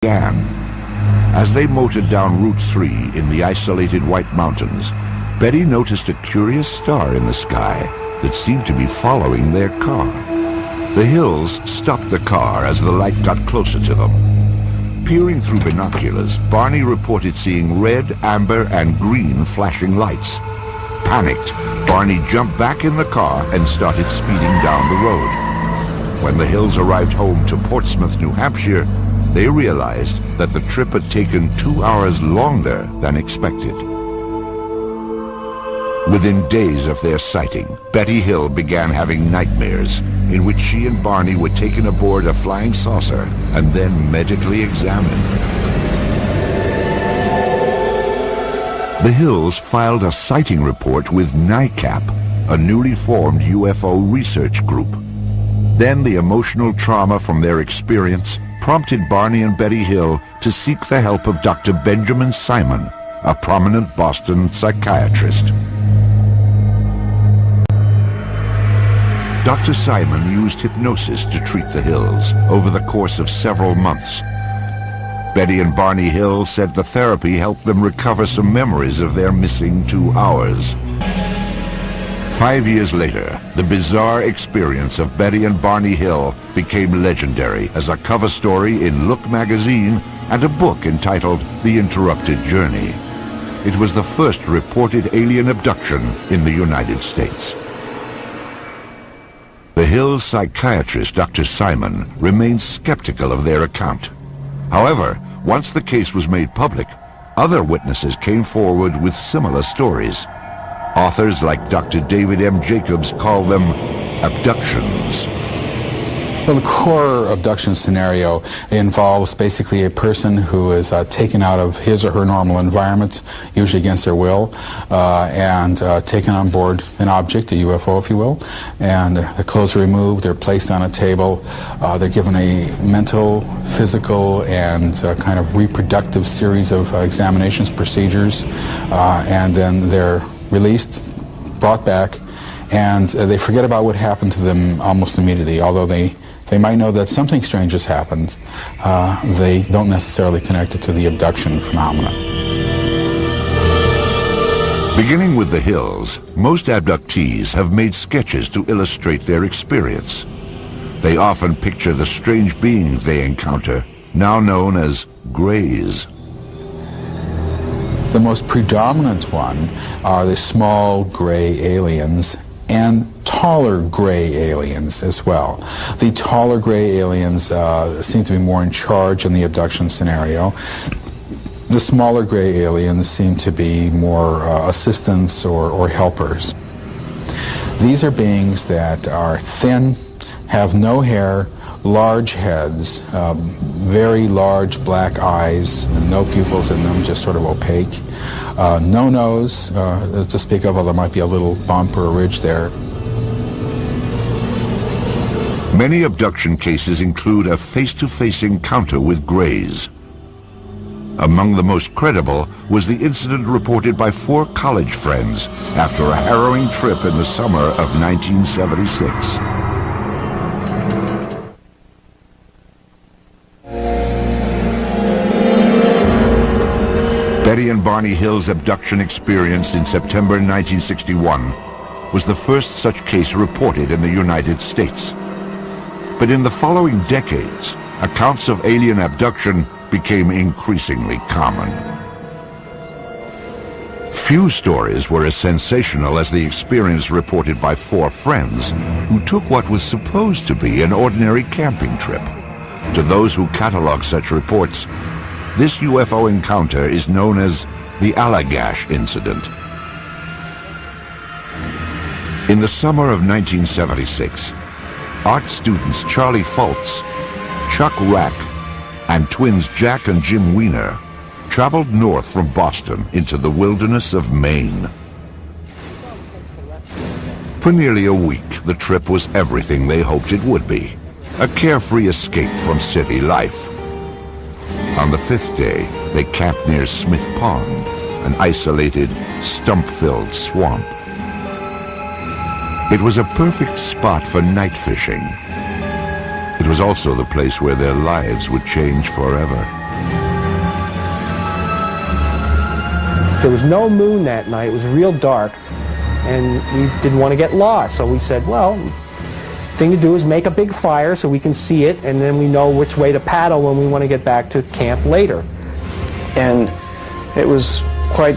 began. As they motored down Route 3 in the isolated White Mountains, Betty noticed a curious star in the sky that seemed to be following their car. The Hills stopped the car as the light got closer to them. Peering through binoculars, Barney reported seeing red, amber, and green flashing lights. Panicked, Barney jumped back in the car and started speeding down the road. When the Hills arrived home to Portsmouth, New Hampshire, they realized that the trip had taken 2 hours longer than expected. Within days of their sighting, Betty Hill began having nightmares in which she and Barney were taken aboard a flying saucer and then medically examined. The Hills filed a sighting report with NICAP, a newly formed UFO research group. Then the emotional trauma from their experience prompted Barney and Betty Hill to seek the help of Dr. Benjamin Simon, a prominent Boston psychiatrist. Dr. Simon used hypnosis to treat the Hills over the course of several months. Betty and Barney Hill said the therapy helped them recover some memories of their missing 2 hours. 5 years later, the bizarre experience of Betty and Barney Hill became legendary as a cover story in Look magazine and a book entitled The Interrupted Journey. It was the first reported alien abduction in the United States. The Hills psychiatrist, Dr. Simon, remained skeptical of their account. However, once the case was made public, other witnesses came forward with similar stories. Authors like Dr. David M. Jacobs call them abductions. Well, the core abduction scenario involves basically a person who is taken out of his or her normal environment, usually against their will, and taken on board an object, a UFO if you will, and the clothes are removed, they're placed on a table, they're given a mental, physical, and kind of reproductive series of examinations, procedures, and then they're released, brought back, and they forget about what happened to them almost immediately. Although they might know that something strange has happened, they don't necessarily connect it to the abduction phenomenon. Beginning with the Hills, most abductees have made sketches to illustrate their experience. They often picture the strange beings they encounter, now known as Greys. The most predominant one are the small gray aliens and taller gray aliens as well. The taller gray aliens seem to be more in charge in the abduction scenario. The smaller gray aliens seem to be more assistants or helpers. These are beings that are thin, have no hair, large heads, very large black eyes, no pupils in them, just sort of opaque. No nose to speak of, although there might be a little bump or a ridge there. Many abduction cases include a face-to-face encounter with Greys. Among the most credible was the incident reported by 4 college friends after a harrowing trip in the summer of 1976. Betty and Barney Hill's abduction experience in September 1961 was the first such case reported in the United States. But in the following decades, accounts of alien abduction became increasingly common. Few stories were as sensational as the experience reported by 4 friends who took what was supposed to be an ordinary camping trip. To those who catalog such reports, this UFO encounter is known as the Allagash incident. In the summer of 1976, art students Charlie Fultz, Chuck Rack, and twins Jack and Jim Weiner traveled north from Boston into the wilderness of Maine. For nearly a week, the trip was everything they hoped it would be, a carefree escape from city life. On the 5th day, they camped near Smith Pond, an isolated, stump-filled swamp. It was a perfect spot for night fishing. It was also the place where their lives would change forever. There was no moon that night. It was real dark, and we didn't want to get lost. So we said, well, the thing to do is make a big fire so we can see it, and then we know which way to paddle when we want to get back to camp later. And it was quite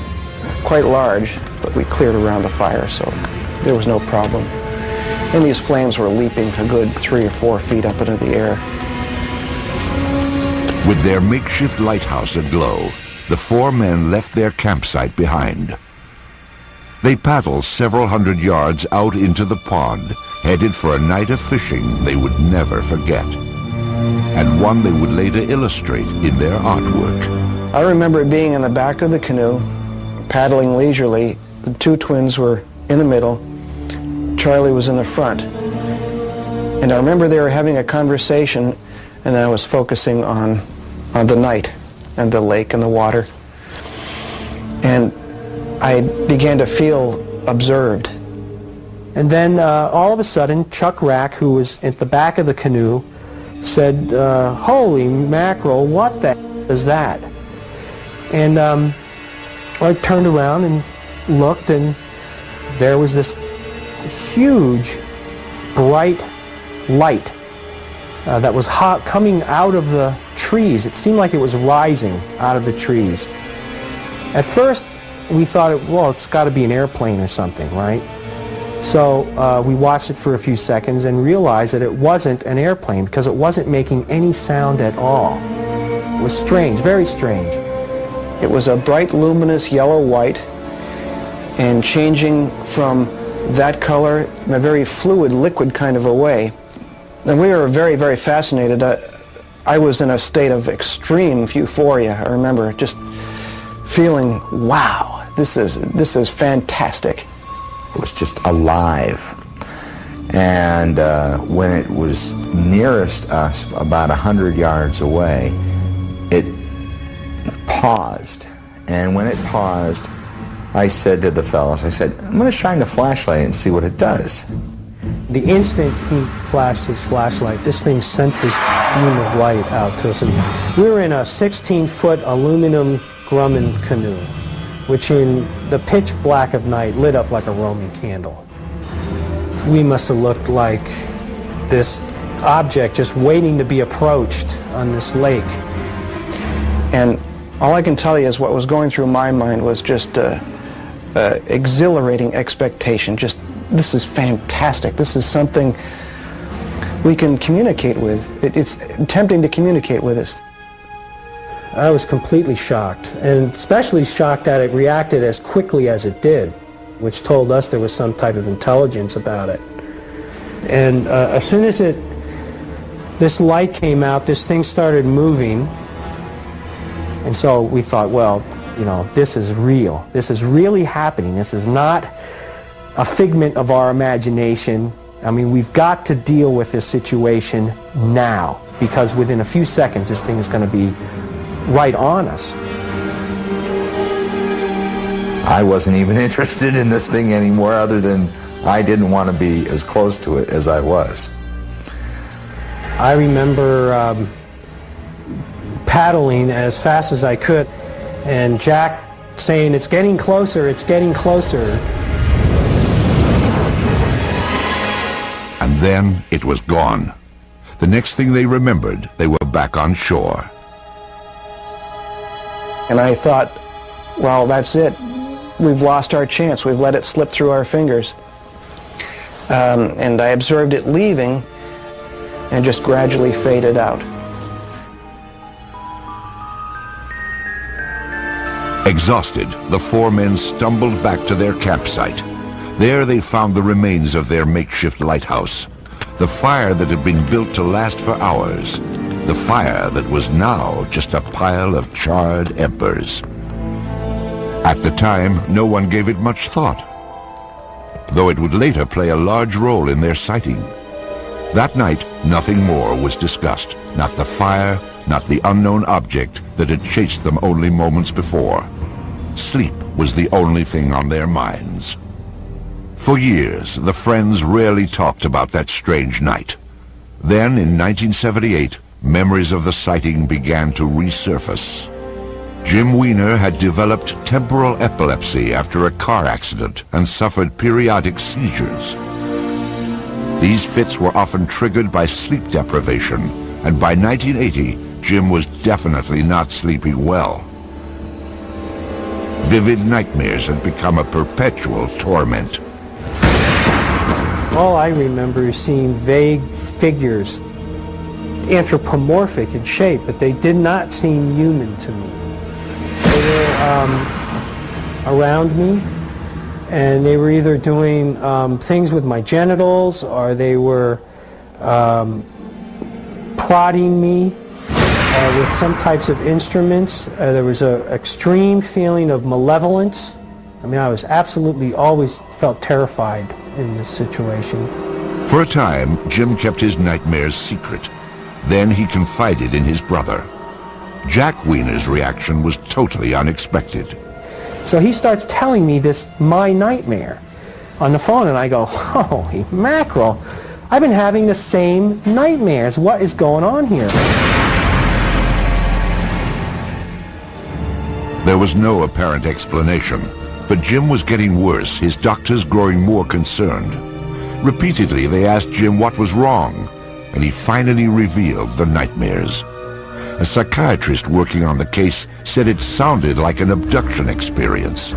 large, but we cleared around the fire, so there was no problem. And these flames were leaping a good 3 or 4 feet up into the air. With their makeshift lighthouse aglow, the 4 men left their campsite behind. They paddled several hundred yards out into the pond, headed for a night of fishing they would never forget, and one they would later illustrate in their artwork. I remember being in the back of the canoe, paddling leisurely. The 2 twins were in the middle. Charlie was in the front. And I remember they were having a conversation, and I was focusing on the night and the lake and the water. And I began to feel observed. And then all of a sudden, Chuck Rack, who was at the back of the canoe, said, holy mackerel, what the is that? And I turned around and looked, and there was this huge, bright light that was coming out of the trees. It seemed like it was rising out of the trees. At first, we thought, well, it's got to be an airplane or something, right? So we watched it for a few seconds and realized that it wasn't an airplane because it wasn't making any sound at all. It was strange, very strange. It was a bright, luminous yellow-white, and changing from that color in a very fluid, liquid kind of a way. And we were very, very fascinated. I was in a state of extreme euphoria. I remember just feeling, wow, this is fantastic. It was just alive. And when it was nearest us, about 100 yards away, it paused. And when it paused, I said to the fellows, I said, I'm going to shine the flashlight and see what it does. The instant he flashed his flashlight, this thing sent this beam of light out to us. And we were in a 16-foot aluminum Grumman canoe, which in the pitch black of night lit up like a Roman candle. We must have looked like this object just waiting to be approached on this lake. And all I can tell you is what was going through my mind was just exhilarating expectation. Just, this is fantastic. This is something we can communicate with. It's tempting to communicate with us. I was completely shocked, and especially shocked that it reacted as quickly as it did, which told us there was some type of intelligence about it. And as soon as this light came out, this thing started moving, and so we thought, well, you know, this is real. This is really happening. This is not a figment of our imagination. I mean, we've got to deal with this situation now, because within a few seconds, this thing is going to be right on us. I wasn't even interested in this thing anymore, other than I didn't want to be as close to it as I was. I remember paddling as fast as I could, and Jack saying, it's getting closer, it's getting closer. And then it was gone. The next thing they remembered, they were back on shore. And I thought, well, that's it. We've lost our chance. We've let it slip through our fingers. And I observed it leaving and just gradually faded out. Exhausted, the 4 men stumbled back to their campsite. There they found the remains of their makeshift lighthouse, the fire that had been built to last for hours, the fire that was now just a pile of charred embers. At the time, no one gave it much thought, though it would later play a large role in their sighting. That night, nothing more was discussed, not the fire, not the unknown object that had chased them only moments before. Sleep was the only thing on their minds. For years, the friends rarely talked about that strange night. Then, in 1978, memories of the sighting began to resurface. Jim Weiner had developed temporal epilepsy after a car accident and suffered periodic seizures. These fits were often triggered by sleep deprivation, and by 1980, Jim was definitely not sleeping well. Vivid nightmares had become a perpetual torment. All I remember is seeing vague figures, anthropomorphic in shape, but they did not seem human to me. They were around me, and they were either doing things with my genitals, or they were prodding me with some types of instruments. There was an extreme feeling of malevolence. I mean, I was absolutely always felt terrified in this situation. For a time, Jim kept his nightmares secret. Then he confided in his brother. Jack Weiner's reaction was totally unexpected. So he starts telling me this, my nightmare, on the phone, and I go, holy mackerel, I've been having the same nightmares. What is going on here? There was no apparent explanation, but Jim was getting worse, his doctors growing more concerned. Repeatedly, they asked Jim what was wrong, and he finally revealed the nightmares. A psychiatrist working on the case said it sounded like an abduction experience.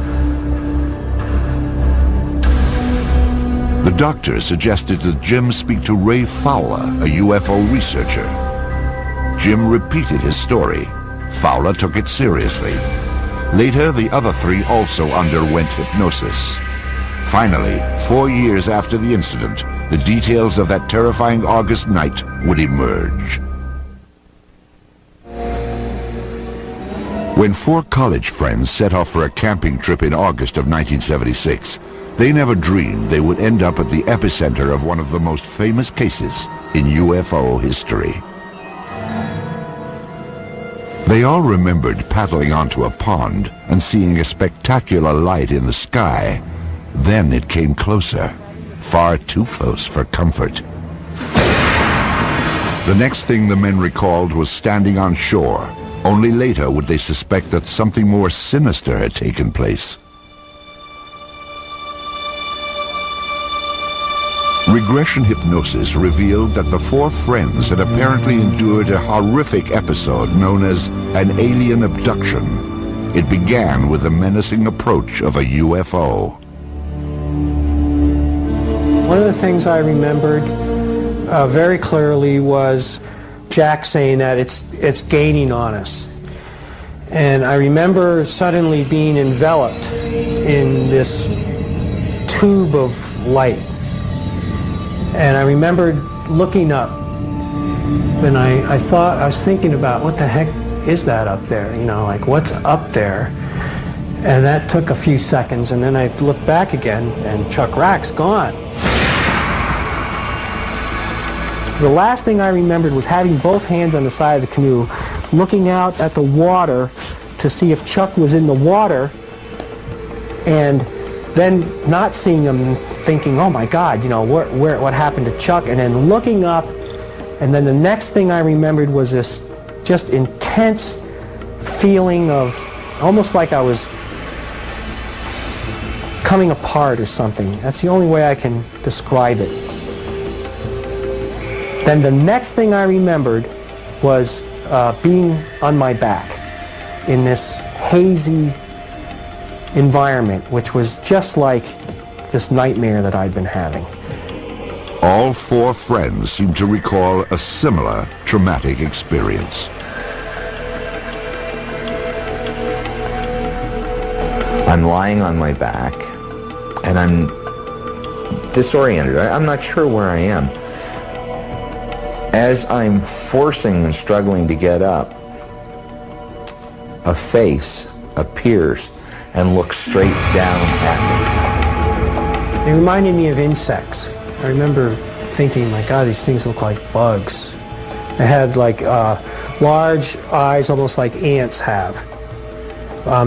The doctor suggested that Jim speak to Ray Fowler, a UFO researcher. Jim repeated his story. Fowler took it seriously. Later, the other three also underwent hypnosis. Finally, 4 years after the incident, the details of that terrifying August night would emerge. When 4 college friends set off for a camping trip in August of 1976, they never dreamed they would end up at the epicenter of one of the most famous cases in UFO history. They all remembered paddling onto a pond and seeing a spectacular light in the sky. Then it came closer, far too close for comfort. The next thing the men recalled was standing on shore. Only later would they suspect that something more sinister had taken place. Regression hypnosis revealed that the 4 friends had apparently endured a horrific episode known as an alien abduction. It began with the menacing approach of a UFO. One of the things I remembered very clearly was Jack saying that it's gaining on us. And I remember suddenly being enveloped in this tube of light. And I remembered looking up, and I was thinking about what the heck is that up there? You know, like what's up there? And that took a few seconds, and then I looked back again, and Chuck Rack's gone. The last thing I remembered was having both hands on the side of the canoe, looking out at the water to see if Chuck was in the water, and then not seeing him and thinking, oh my God, you know, what happened to Chuck? And then looking up, and then the next thing I remembered was this just intense feeling of almost like I was coming apart or something. That's the only way I can describe it. Then the next thing I remembered was being on my back in this hazy environment, which was just like this nightmare that I'd been having. All 4 friends seemed to recall a similar traumatic experience. I'm lying on my back, and I'm disoriented. I'm not sure where I am. As I'm forcing and struggling to get up, a face appears and looks straight down at me. They reminded me of insects. I remember thinking, my God, these things look like bugs. They had like large eyes, almost like ants have.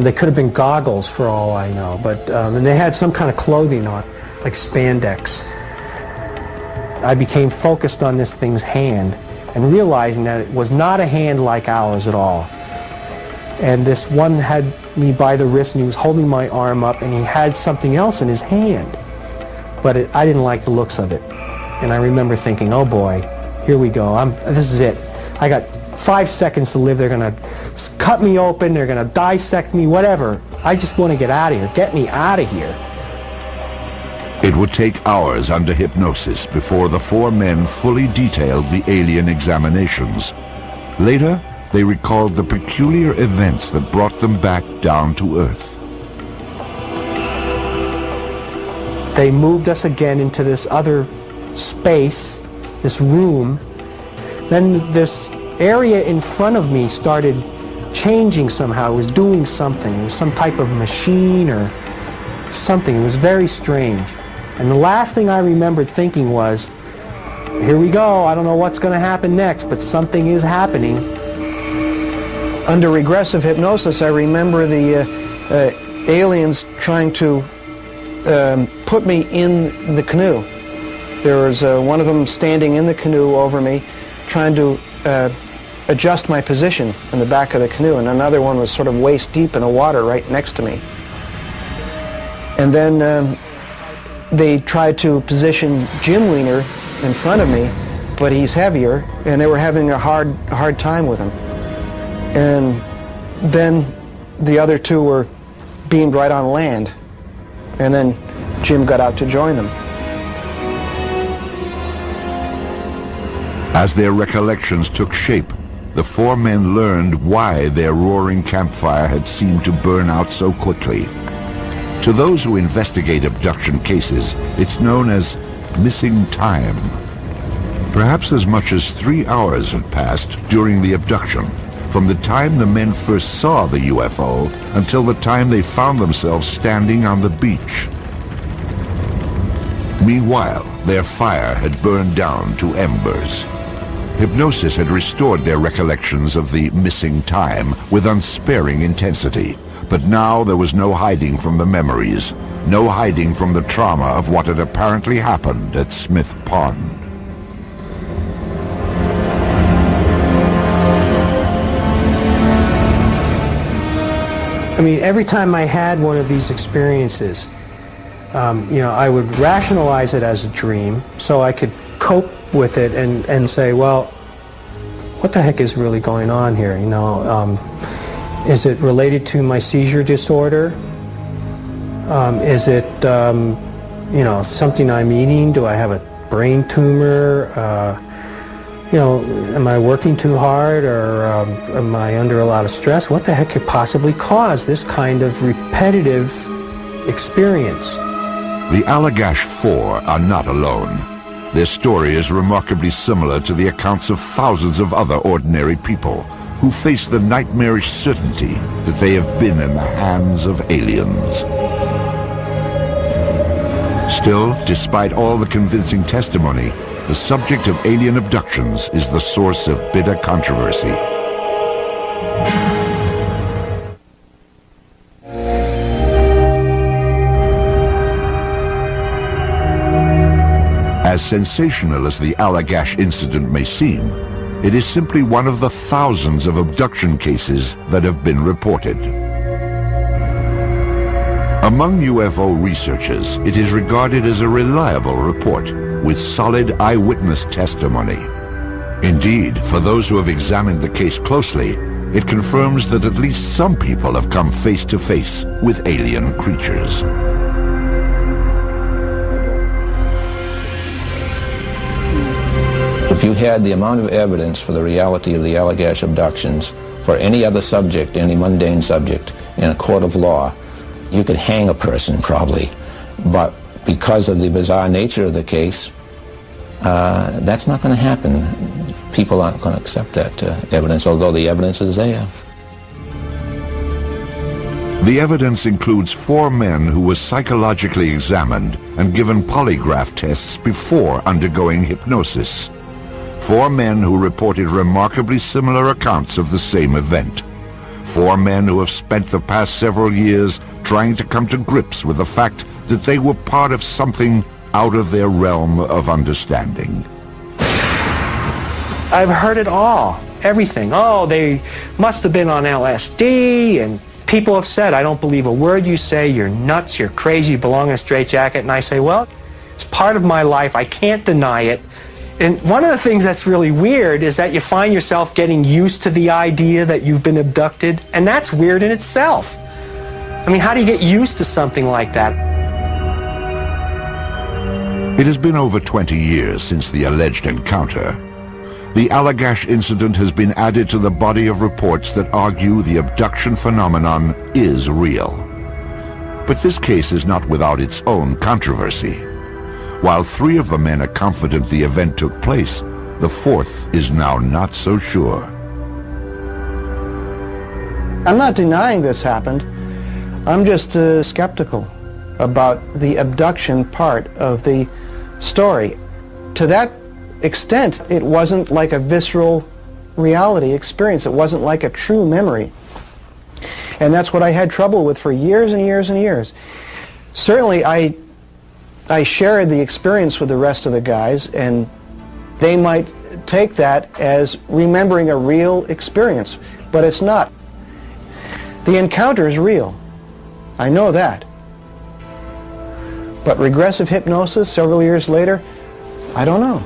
They could have been goggles for all I know, but and they had some kind of clothing on, like spandex. I became focused on this thing's hand and realizing that it was not a hand like ours at all. And this one had me by the wrist, and he was holding my arm up, and he had something else in his hand. But I didn't like the looks of it. And I remember thinking, oh boy, here we go. This is it. I got 5 seconds to live. They're going to cut me open. They're going to dissect me, whatever. I just want to get out of here. Get me out of here. It would take hours under hypnosis before the 4 men fully detailed the alien examinations. Later, they recalled the peculiar events that brought them back down to Earth. They moved us again into this other space, this room. Then this area in front of me started changing somehow. It was doing something. It was some type of machine or something. It was very strange. And the last thing I remembered thinking was, here we go, I don't know what's going to happen next, but something is happening. Under regressive hypnosis, I remember the aliens trying to put me in the canoe. There was one of them standing in the canoe over me, trying to adjust my position in the back of the canoe, and another one was sort of waist deep in the water right next to me. And then they tried to position Jim Wiener in front of me, but he's heavier, and they were having a hard time with him. And then the other 2 were beamed right on land, and then Jim got out to join them. As their recollections took shape, the 4 men learned why their roaring campfire had seemed to burn out so quickly. To those who investigate abduction cases, it's known as missing time. Perhaps as much as 3 hours had passed during the abduction, from the time the men first saw the UFO until the time they found themselves standing on the beach. Meanwhile, their fire had burned down to embers. Hypnosis had restored their recollections of the missing time with unsparing intensity. But now there was no hiding from the memories, no hiding from the trauma of what had apparently happened at Smith Pond. I mean, every time I had one of these experiences, I would rationalize it as a dream so I could cope with it and say, well, what the heck is really going on here? Is it related to my seizure disorder? Is it, something I'm eating? Do I have a brain tumor? Am I working too hard, or am I under a lot of stress? What the heck could possibly cause this kind of repetitive experience? The Allagash 4 are not alone. Their story is remarkably similar to the accounts of thousands of other ordinary people who face the nightmarish certainty that they have been in the hands of aliens. Still, despite all the convincing testimony, the subject of alien abductions is the source of bitter controversy. As sensational as the Allagash incident may seem, it is simply one of the thousands of abduction cases that have been reported. Among UFO researchers, it is regarded as a reliable report with solid eyewitness testimony. Indeed, for those who have examined the case closely, it confirms that at least some people have come face to face with alien creatures. If you had the amount of evidence for the reality of the Allagash abductions for any other subject, any mundane subject, in a court of law, you could hang a person probably. But because of the bizarre nature of the case, that's not going to happen. People aren't going to accept that evidence, although the evidence is there. The evidence includes 4 men who were psychologically examined and given polygraph tests before undergoing hypnosis. 4 men who reported remarkably similar accounts of the same event. 4 men who have spent the past several years trying to come to grips with the fact that they were part of something out of their realm of understanding. I've heard it all. everything. Oh, they must have been on LSD, and people have said, I don't believe a word you say, you're nuts, you're crazy, you belong in a straitjacket. And I say, well, it's part of my life, I can't deny it. And one of the things that's really weird is that you find yourself getting used to the idea that you've been abducted, and that's weird in itself. I mean, how do you get used to something like that? It has been over 20 years since the alleged encounter. The Allagash incident has been added to the body of reports that argue the abduction phenomenon is real. But this case is not without its own controversy. While 3 of the men are confident the event took place, the 4th is now not so sure. I'm not denying this happened. I'm just skeptical about the abduction part of the story. To that extent, it wasn't like a visceral reality experience. It wasn't like a true memory. And that's what I had trouble with for years and years and years. Certainly, I shared the experience with the rest of the guys, and they might take that as remembering a real experience, but it's not. The encounter is real. I know that. But regressive hypnosis several years later, I don't know.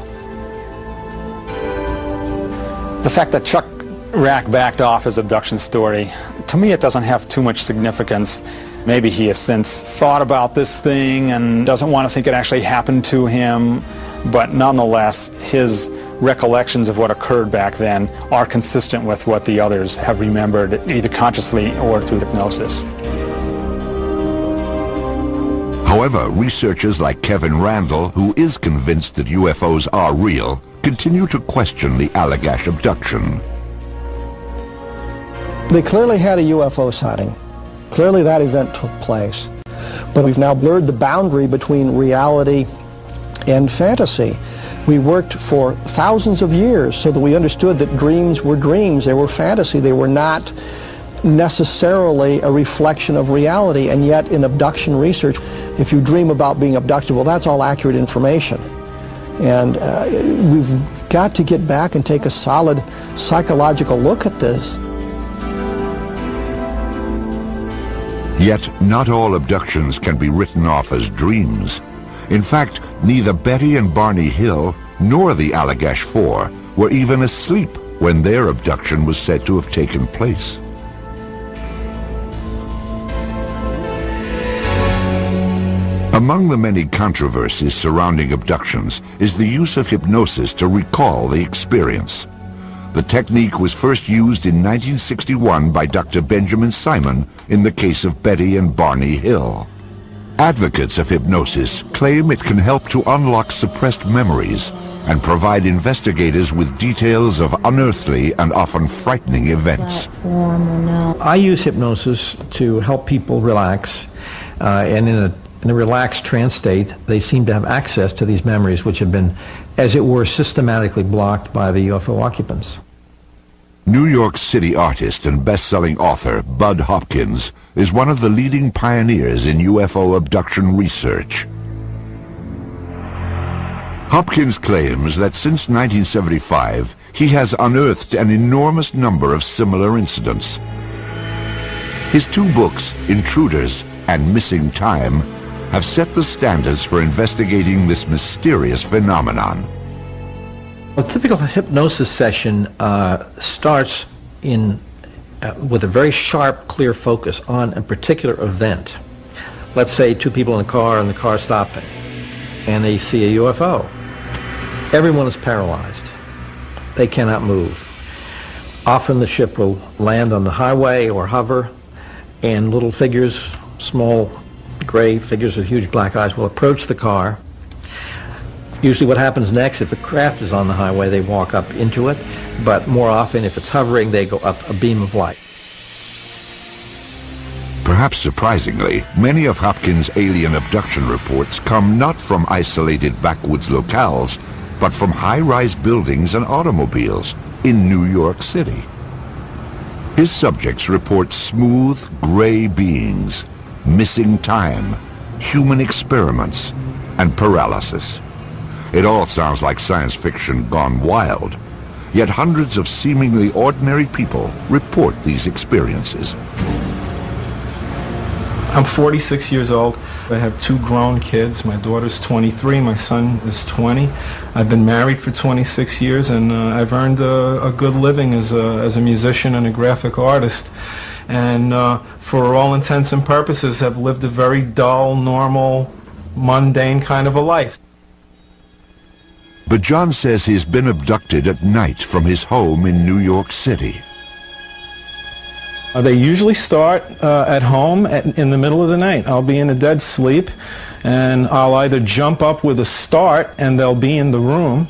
The fact that Chuck Rack backed off his abduction story, to me it doesn't have too much significance. Maybe he has since thought about this thing and doesn't want to think it actually happened to him, but nonetheless, his recollections of what occurred back then are consistent with what the others have remembered, either consciously or through hypnosis. However, researchers like Kevin Randall, who is convinced that UFOs are real, continue to question the Allagash abduction. They clearly had a UFO sighting. Clearly that event took place. But we've now blurred the boundary between reality and fantasy. We worked for thousands of years so that we understood that dreams were dreams. They were fantasy. They were not necessarily a reflection of reality. And yet in abduction research, if you dream about being abducted, well, that's all accurate information. And we've got to get back and take a solid psychological look at this. Yet, not all abductions can be written off as dreams. In fact, neither Betty and Barney Hill nor the Allagash Four were even asleep when their abduction was said to have taken place. Among the many controversies surrounding abductions is the use of hypnosis to recall the experience. The technique was first used in 1961 by Dr. Benjamin Simon in the case of Betty and Barney Hill. Advocates of hypnosis claim it can help to unlock suppressed memories and provide investigators with details of unearthly and often frightening events. I use hypnosis to help people relax, and in a relaxed trance state, they seem to have access to these memories which have been, as it were, systematically blocked by the UFO occupants. New York City artist and best-selling author Bud Hopkins is one of the leading pioneers in UFO abduction research. Hopkins claims that since 1975, he has unearthed an enormous number of similar incidents. His 2 books, Intruders and Missing Time, have set the standards for investigating this mysterious phenomenon. A typical hypnosis session starts with a very sharp, clear focus on a particular event. Let's say 2 people in a car and the car stopping, and they see a UFO. Everyone is paralyzed. They cannot move. Often the ship will land on the highway or hover, and little figures, small gray figures with huge black eyes, will approach the car. Usually what happens next, if the craft is on the highway, they walk up into it, but more often if it's hovering, they go up a beam of light. Perhaps surprisingly, many of Hopkins' alien abduction reports come not from isolated backwoods locales, but from high-rise buildings and automobiles in New York City. His subjects report smooth, gray beings, missing time, human experiments, and paralysis. It all sounds like science fiction gone wild. Yet hundreds of seemingly ordinary people report these experiences. I'm 46 years old. I have 2 grown kids. My daughter's 23, my son is 20. I've been married for 26 years, and I've earned a good living as a musician and a graphic artist. And for all intents and purposes, have lived a very dull, normal, mundane kind of a life. But John says he's been abducted at night from his home in New York City. They usually start at home in the middle of the night. I'll be in a dead sleep, and I'll either jump up with a start, and they'll be in the room,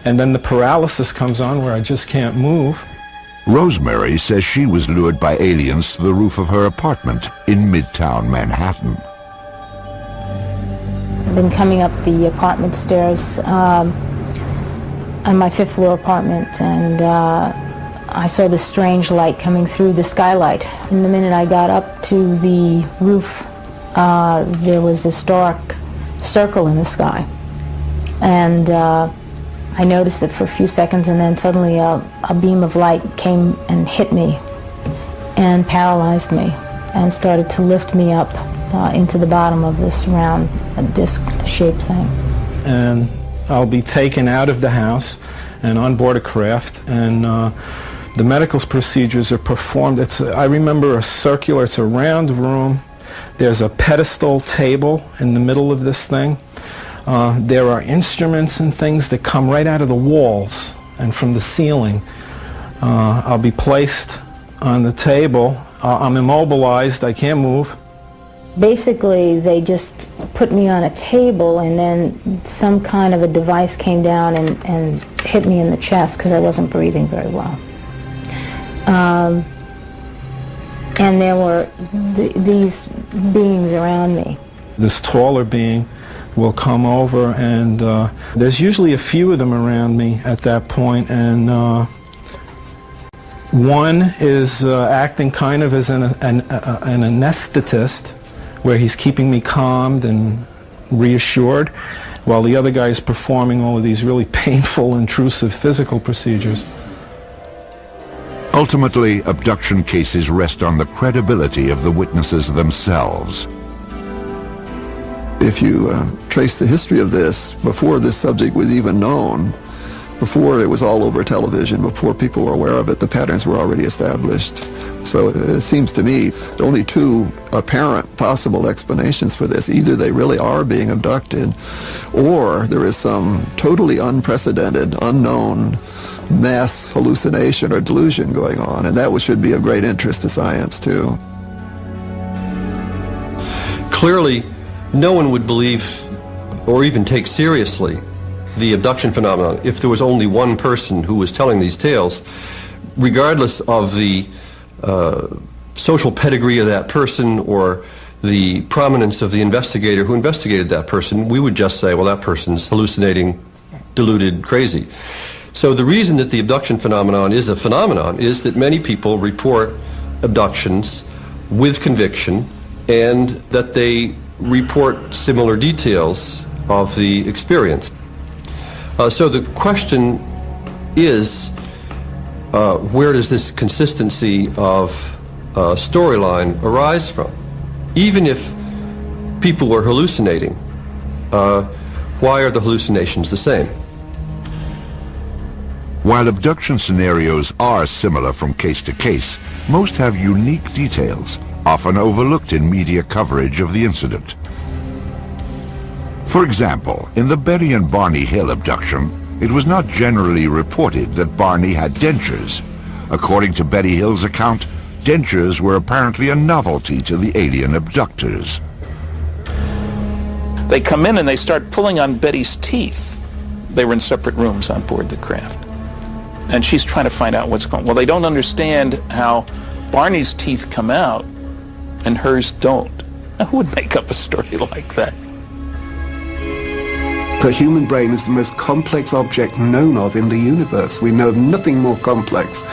and then the paralysis comes on where I just can't move. Rosemary says she was lured by aliens to the roof of her apartment in Midtown Manhattan. I've been coming up the apartment stairs on my 5th floor apartment, and I saw this strange light coming through the skylight. And the minute I got up to the roof, there was this dark circle in the sky. And I noticed it for a few seconds, and then suddenly a beam of light came and hit me and paralyzed me and started to lift me up into the bottom of this round disc-shaped thing. And I'll be taken out of the house and on board a craft, and the medical procedures are performed. I remember it's a round room. There's a pedestal table in the middle of this thing. There are instruments and things that come right out of the walls and from the ceiling. I'll be placed on the table. I'm immobilized. I can't move. Basically, they just put me on a table, and then some kind of a device came down and hit me in the chest because I wasn't breathing very well. And there were these beings around me. This taller being will come over, and there's usually a few of them around me at that point, and one is acting kind of as an anesthetist, where he's keeping me calmed and reassured, while the other guy is performing all of these really painful, intrusive physical procedures. Ultimately, abduction cases rest on the credibility of the witnesses themselves. If you trace the history of this, before this subject was even known, before it was all over television, before people were aware of it, the patterns were already established. So it seems to me there are only 2 apparent possible explanations for this. Either they really are being abducted, or there is some totally unprecedented, unknown mass hallucination or delusion going on, and that should be of great interest to science too. Clearly, no one would believe or even take seriously the abduction phenomenon if there was only one person who was telling these tales, regardless of the social pedigree of that person or the prominence of the investigator who investigated that person. We would just say, well, that person's hallucinating, deluded, crazy. So the reason that the abduction phenomenon is a phenomenon is that many people report abductions with conviction, and that they report similar details of the experience. So the question is, where does this consistency of storyline arise from? Even if people were hallucinating, why are the hallucinations the same? While abduction scenarios are similar from case to case, most have unique details, often overlooked in media coverage of the incident. For example, in the Betty and Barney Hill abduction, it was not generally reported that Barney had dentures. According to Betty Hill's account, dentures were apparently a novelty to the alien abductors. They come in and they start pulling on Betty's teeth. They were in separate rooms on board the craft. And she's trying to find out what's going on. Well, they don't understand how Barney's teeth come out and hers don't. Now, who would make up a story like that? The human brain is the most complex object known of in the universe. We know of nothing more complex.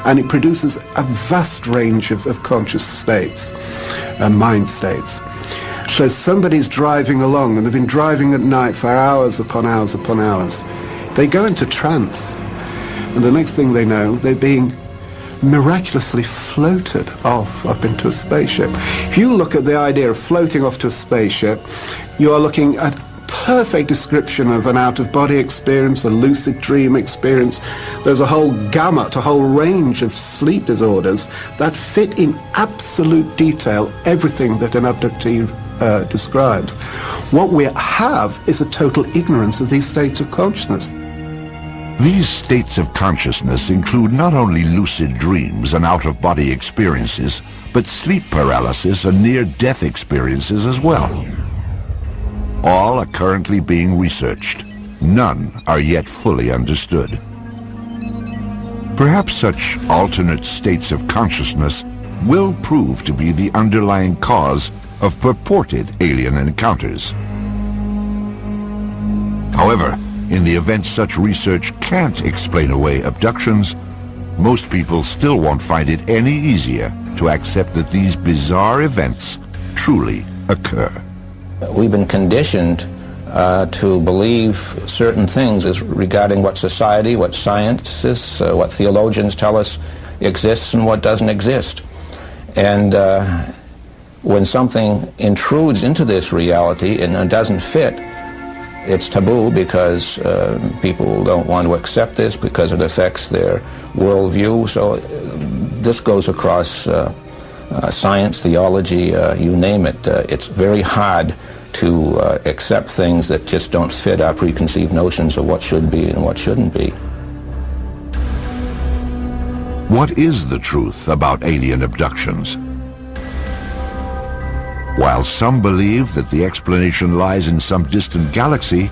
And it produces a vast range of conscious states, mind states. So somebody's driving along, and they've been driving at night for hours upon hours upon hours. They go into trance. And the next thing they know, they're being miraculously floated off up into a spaceship. If you look at the idea of floating off to a spaceship, you are looking at perfect description of an out-of-body experience, a lucid dream experience. There's a whole gamut, a whole range of sleep disorders that fit in absolute detail everything that an abductee describes. What we have is a total ignorance of these states of consciousness. These states of consciousness include not only lucid dreams and out-of-body experiences, but sleep paralysis and near-death experiences as well. All are currently being researched. None are yet fully understood. Perhaps such alternate states of consciousness will prove to be the underlying cause of purported alien encounters. However, in the event such research can't explain away abductions, most people still won't find it any easier to accept that these bizarre events truly occur. We've been conditioned to believe certain things as regarding what society, what scientists, what theologians tell us exists and what doesn't exist. And when something intrudes into this reality and doesn't fit, it's taboo because people don't want to accept this because it affects their worldview. So this goes across science, theology, you name it. It's very hard to accept things that just don't fit our preconceived notions of what should be and what shouldn't be. What is the truth about alien abductions? While some believe that the explanation lies in some distant galaxy,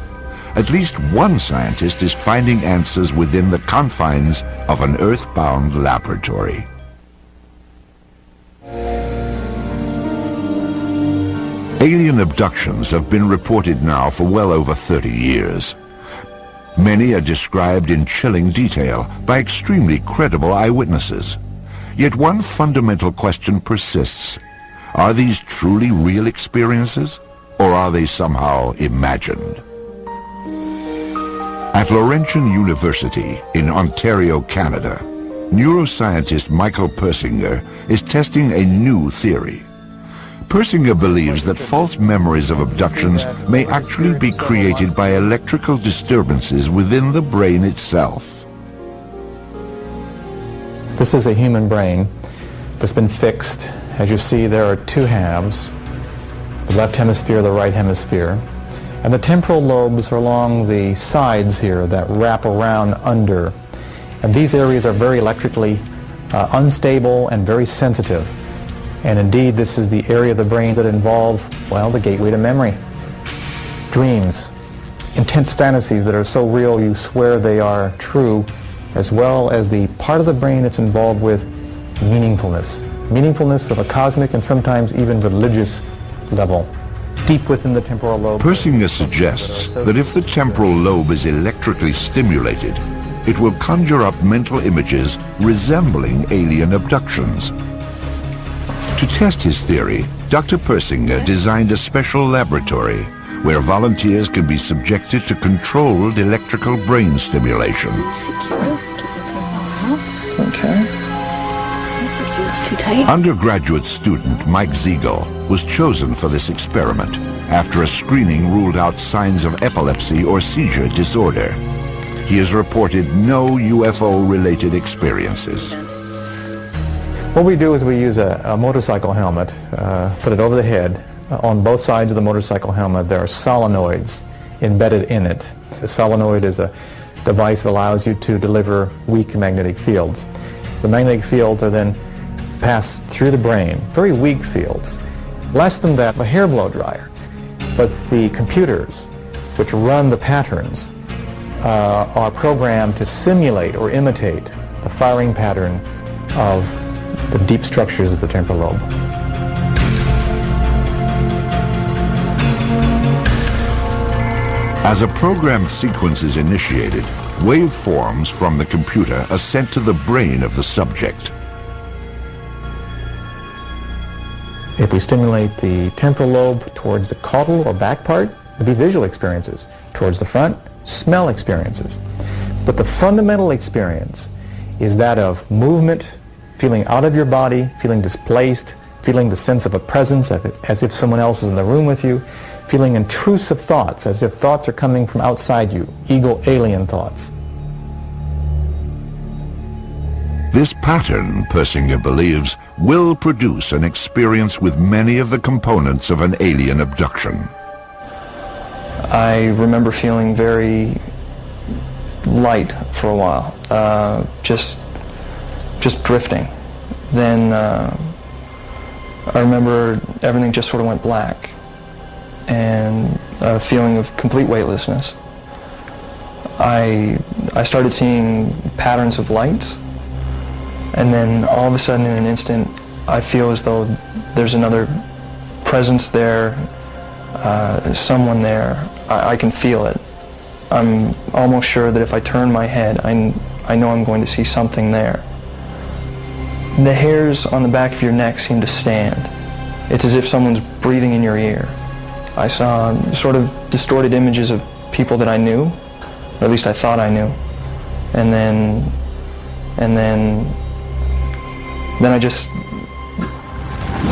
at least one scientist is finding answers within the confines of an Earth-bound laboratory. Alien abductions have been reported now for well over 30 years. Many are described in chilling detail by extremely credible eyewitnesses. Yet one fundamental question persists. Are these truly real experiences, or are they somehow imagined? At Laurentian University in Ontario, Canada, neuroscientist Michael Persinger is testing a new theory. Persinger believes that false memories of abductions may actually be created by electrical disturbances within the brain itself. This is a human brain that's been fixed. As you see, there are two halves, the left hemisphere, the right hemisphere, and the temporal lobes are along the sides here that wrap around under. And these areas are very electrically unstable and very sensitive. And indeed, this is the area of the brain that involve, well, the gateway to memory. Dreams, intense fantasies that are so real you swear they are true, as well as the part of the brain that's involved with meaningfulness. Meaningfulness of a cosmic and sometimes even religious level, deep within the temporal lobe. Persinger suggests that if the temporal lobe is electrically stimulated, it will conjure up mental images resembling alien abductions. To test his theory, Dr. Persinger designed a special laboratory where volunteers can be subjected to controlled electrical brain stimulation. Secure. Keep the pin off. Okay. It's too tight. Undergraduate student Mike Ziegel was chosen for this experiment after a screening ruled out signs of epilepsy or seizure disorder. He has reported no UFO-related experiences. What we do is we use a motorcycle helmet, put it over the head. On both sides of the motorcycle helmet there are solenoids embedded in it. The solenoid is a device that allows you to deliver weak magnetic fields. The magnetic fields are then passed through the brain, very weak fields. Less than that, a hair blow dryer. But the computers which run the patterns are programmed to simulate or imitate the firing pattern of the deep structures of the temporal lobe. As a programmed sequence is initiated, waveforms from the computer are sent to the brain of the subject. If we stimulate the temporal lobe towards the caudal or back part, it'd be visual experiences. Towards the front, smell experiences. But the fundamental experience is that of movement, feeling out of your body, feeling displaced, feeling the sense of a presence as if someone else is in the room with you, feeling intrusive thoughts as if thoughts are coming from outside you, ego alien thoughts. This pattern, Persinger believes, will produce an experience with many of the components of an alien abduction. I remember feeling very light for a while, just drifting. Then I remember everything just sort of went black, and a feeling of complete weightlessness. I started seeing patterns of lights, and then all of a sudden in an instant I feel as though there's another presence there, someone there. I can feel it. I'm almost sure that if I turn my head, I know I'm going to see something there. The hairs on the back of your neck seem to stand. It's as if someone's breathing in your ear. I saw sort of distorted images of people that I knew, or at least I thought I knew. And then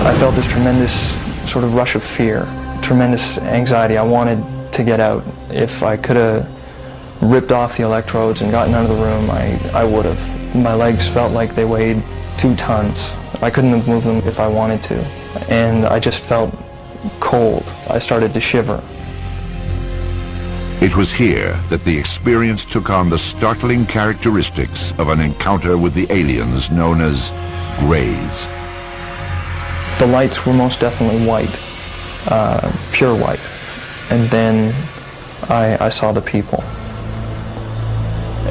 I felt this tremendous sort of rush of fear, tremendous anxiety. I wanted to get out. If I could have ripped off the electrodes and gotten out of the room, I would have. My legs felt like they weighed 2 tons. I couldn't have moved them if I wanted to. And I just felt cold. I started to shiver. It was here that the experience took on the startling characteristics of an encounter with the aliens known as Greys. The lights were most definitely white, pure white. And then I saw the people.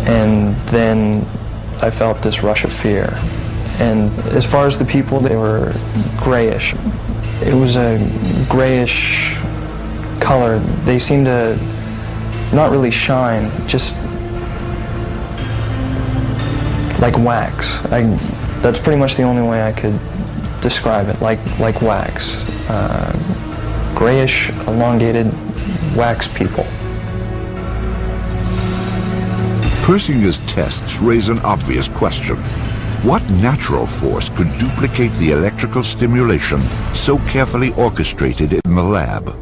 And then I felt this rush of fear. And as far as the people, they were grayish. It was a grayish color. They seemed to not really shine, just like wax. That's pretty much the only way I could describe it, like wax. Grayish, elongated wax people. Persinger's tests raise an obvious question. What natural force could duplicate the electrical stimulation so carefully orchestrated in the lab?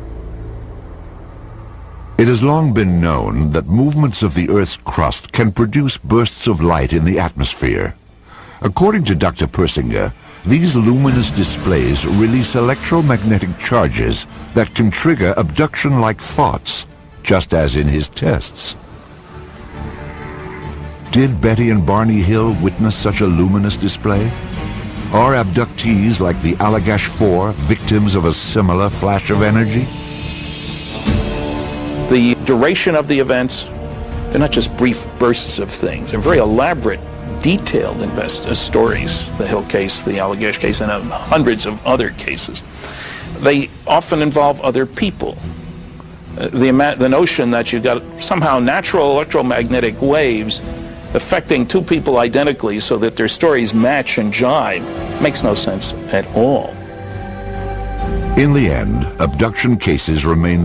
It has long been known that movements of the Earth's crust can produce bursts of light in the atmosphere. According to Dr. Persinger, these luminous displays release electromagnetic charges that can trigger abduction-like thoughts, just as in his tests. Did Betty and Barney Hill witness such a luminous display? Are abductees like the Allagash 4 victims of a similar flash of energy? The duration of the events, they're not just brief bursts of things. They're very elaborate, detailed stories. The Hill case, the Allagash case, and hundreds of other cases. They often involve other people. The notion that you've got somehow natural electromagnetic waves affecting 2 people identically so that their stories match and jibe makes no sense at all. In the end, abduction cases remain